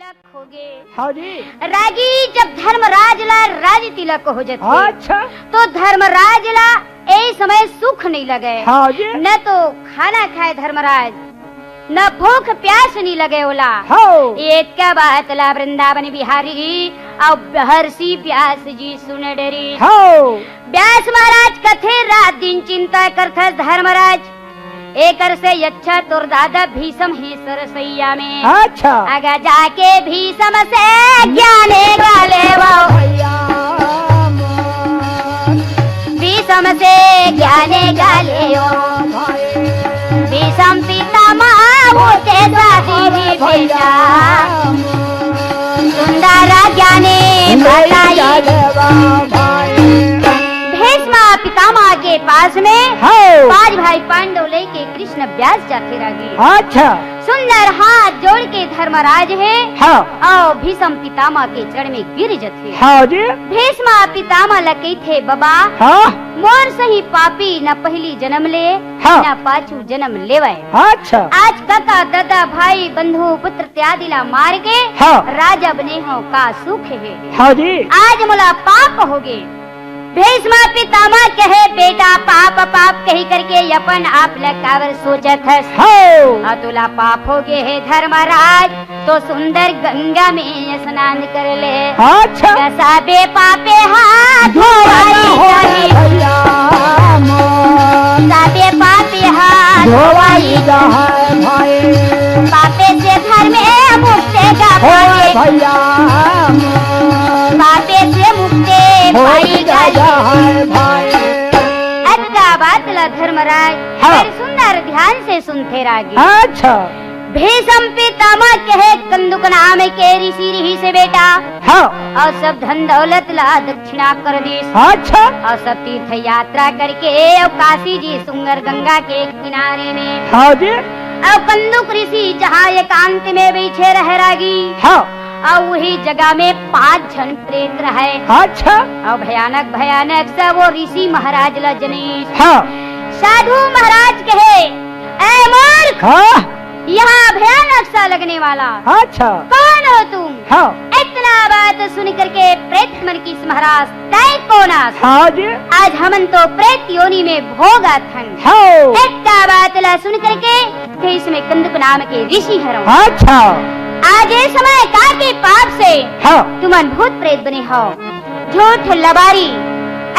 तिलक होगे। हाँ जी। रागी जब धर्मराज ला राज तिलक हो जाते अच्छा। तो धर्मराज ला ए समय सुख नहीं लगे। हाँ जी। न तो खाना खाए धर्मराज, न भूख प्यास नहीं लगे ओला। हाँ। एक का बात ला वृंदावन बिहारी अब हर्षी व्यास जी सुन डरी। हाँ। व्यास महाराज कथे रात दिन चिंता करते धर्मराज एकर से अच्छा तोर दादा भीषम ही सरसैया में। अच्छा। आगा जाके भीषम से ज्ञाने गाले भीषम से ज्ञाने गाले भीषम पितामह होते स्वामी बेटा सुंदरा ज्ञाने भीष्म पितामह के पास में पांच भाई पांडव लेके कृष्ण व्यास जाते रागी। अच्छा। सुंदर हाथ जोड़ के धर्मराज है। हाँ। और भीष्म पितामह के चरण में गिर जाते। हाँ जी। भीष्म पितामह लगे थे बाबा। हाँ। मोर सही पापी न पहली जन्म ले। हाँ। न पाछू जन्म लेवे। अच्छा। आज काका दादा भाई बंधु पुत्र त्यादिला मार के हाँ। राजा बने हो का सुख है। हाँ जी। आज मुला पाप होगे। भीष्म पितामह कहे बेटा पाप पाप कही करके अपन आप लकावर सोचत है। अतुला पाप हो गए है धर्मराज तो सुंदर गंगा में स्नान कर ले। अच्छा। साबे पापे हाथ धोवाई साबे पापे हाथ धोवाई पापे से घर में मुक्ते का पापे से मुक्ते भाई बात ला धर्मराज। हाँ। सुंदर ध्यान से सुनते रागी। अच्छा। भीष्म पितामह कहे कंदुक नाम के ऋषि रही से बेटा। हाँ। और सब धन दौलत ला दक्षिणा कर दी। अच्छा। और सब तीर्थ यात्रा करके और काशी जी सुंदर गंगा के किनारे में। हाँ जी। और कंदुक ऋषि जहाँ एकांत में बैठे रह रागी। हाँ। और वही जगह में 5 जन प्रेत रहे। अच्छा। और भयानक भयानक सब वो ऋषि महाराज ला जनीश। हाँ। साधु महाराज कहे ऐ मूर्ख। हाँ। यहाँ भयानक सा लगने वाला अच्छा। कौन हो तुम? हाँ। इतना बात सुन करके प्रेत मन की महाराज तय कौन? हाँ जी। आज हमन तो प्रेत योनि में भोगा थन। हाँ। इतना बात ला सुन करके इसमें कंदुक नाम के ऋषि हरो। अच्छा। आज ये समय काके पाप से हाँ। तुम भूत प्रेत बने हो। झूठ लबारी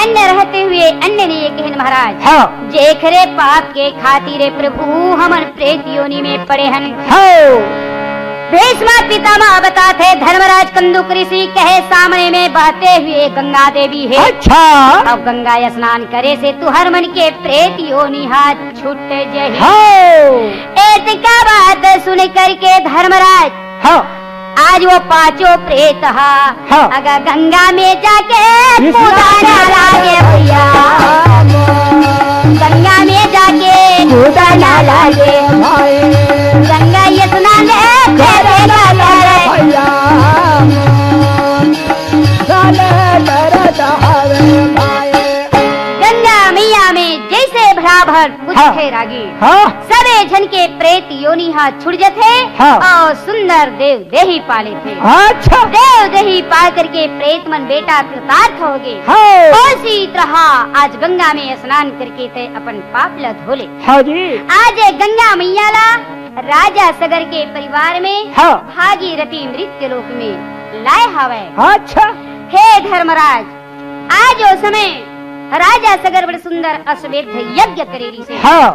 अन्य रहते हुए अन्य ने ये कहन महाराज। हाँ। जेखरे पाप के खातिरे प्रभु हमन प्रेत योनि में पड़े हन। हाँ। भीष्म पितामह बताते धर्मराज कंदुक ऋषि कहे सामने में बहते हुए गंगा देवी है। अच्छा। अब गंगा स्नान करे से तू हर मन के प्रेत योनि हाथ छूट जाए। हाँ। ऐतिका बात सुन करके धर्मराज हाँ। आज वो 5 प्रेत हाँ। अगर गंगा में जाके कूदाना लागे भैया गंगा में जाके कूदाना लागे गंगा ये स्नान गंगा मैया में जैसे भराभर पूछे रागी। हाँ। सबे जन के प्रेत योनि हाथ छुड़ जाते। हाँ। और सुंदर देव देही पाले थे। अच्छा। देव देही पा करके प्रेत मन बेटा कृतार्थ हो गए। हाँ। उसी तरह आज गंगा में स्नान करके थे अपन पाप ला धोले। हाँ जी। आज गंगा मैया ला राजा सगर के परिवार में हाँ। भागीरथी मृत्यु लोक में लाए हवे। अच्छा। हे धर्मराज आज वो समय राजा सगर बड़े सुंदर अश्वमेध यज्ञ करेरी से। हाँ।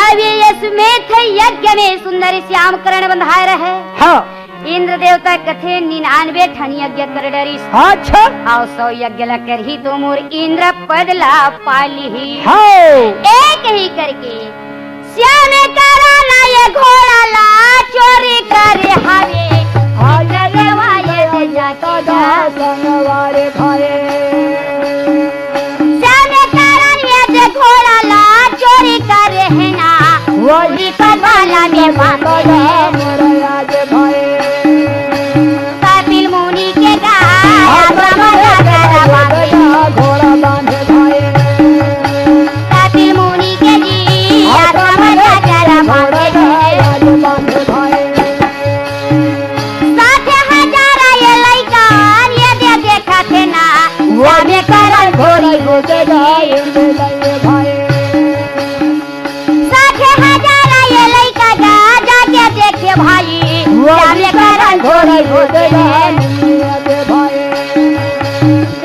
अब ये अश्वमेध यज्ञ में सुंदर श्याम करण बंधाए रहे। हाँ। इंद्र देवता कथे 99 ठन यज्ञ कर डरी। अच्छा। और 100 यज्ञ ला कर ही तो मोर इंद्र पद ला पाली। हाँ। एक ही करके श्याम करा ला ये घोड़ा ला चोरी करे हवे घोड़ा ला चोरी करे है ना वही पगला में कपिल मुनि के गाया घोड़ा बांधे कपिल मुनि के जी साथे गाएंगे लय भाई। साथे हजारा ये लइका गा जाके देखे भाई सामने करन घोड़ी हो गए भाई।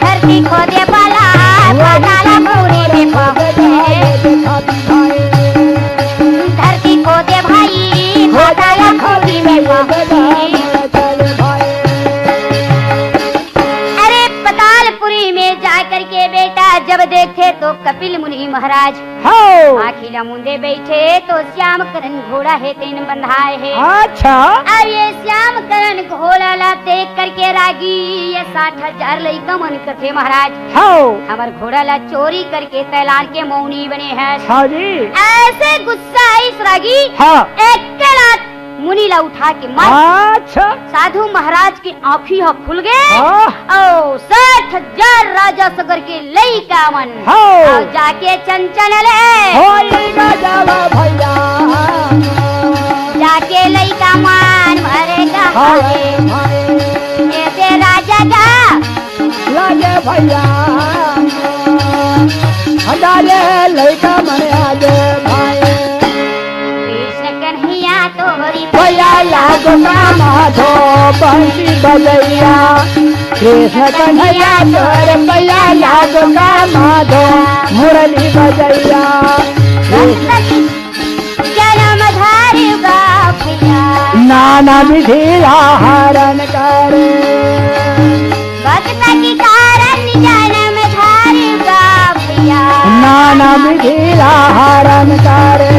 धरती खोदे वाला पाताला पूरी में पहुंचे धरती खोदे भाई पाताला पूरी में पहुंचे। अरे पतालपुरी में जाकर के बेटा जब देखे तो कपिल मुनि महाराज हाँ। आखिला मुंदे बैठे तो श्याम करण घोड़ा है तेन बंधाए है। अच्छा। अब ये श्याम करण घोड़ा ला देख करके रागी ये 60,000 लइका मन कथे महाराज हाँ। हमार घोड़ा ला चोरी करके तैलान के मौनी बने हैं। हाँ जी। ऐसे गुस्सा इस रागी हाँ। एक लात मुनि ला उठा के मार। अच्छा। साधु महाराज की आँखी हो खुल गए हाँ। और 60,000 राजा सगर के लइका मन हाँ। और जाके चंचल ले होएगा जावा भैया। जाके लइका मान मरेगा हाँ। ऐसे राजा का लागे भैया। हजारे लड़का मरे आगे भाई। कृष्ण कन्हैया तोरी भैया लागो का माधो बंसी बजैया। कृष्ण कन्हैया तोर भैया लागो का माधो मुरली बजैया। जन्म धारी भैया नाना विधि हरण करे। भक्त की कारण जन्म धारी भैया नाना विधि हरण करे।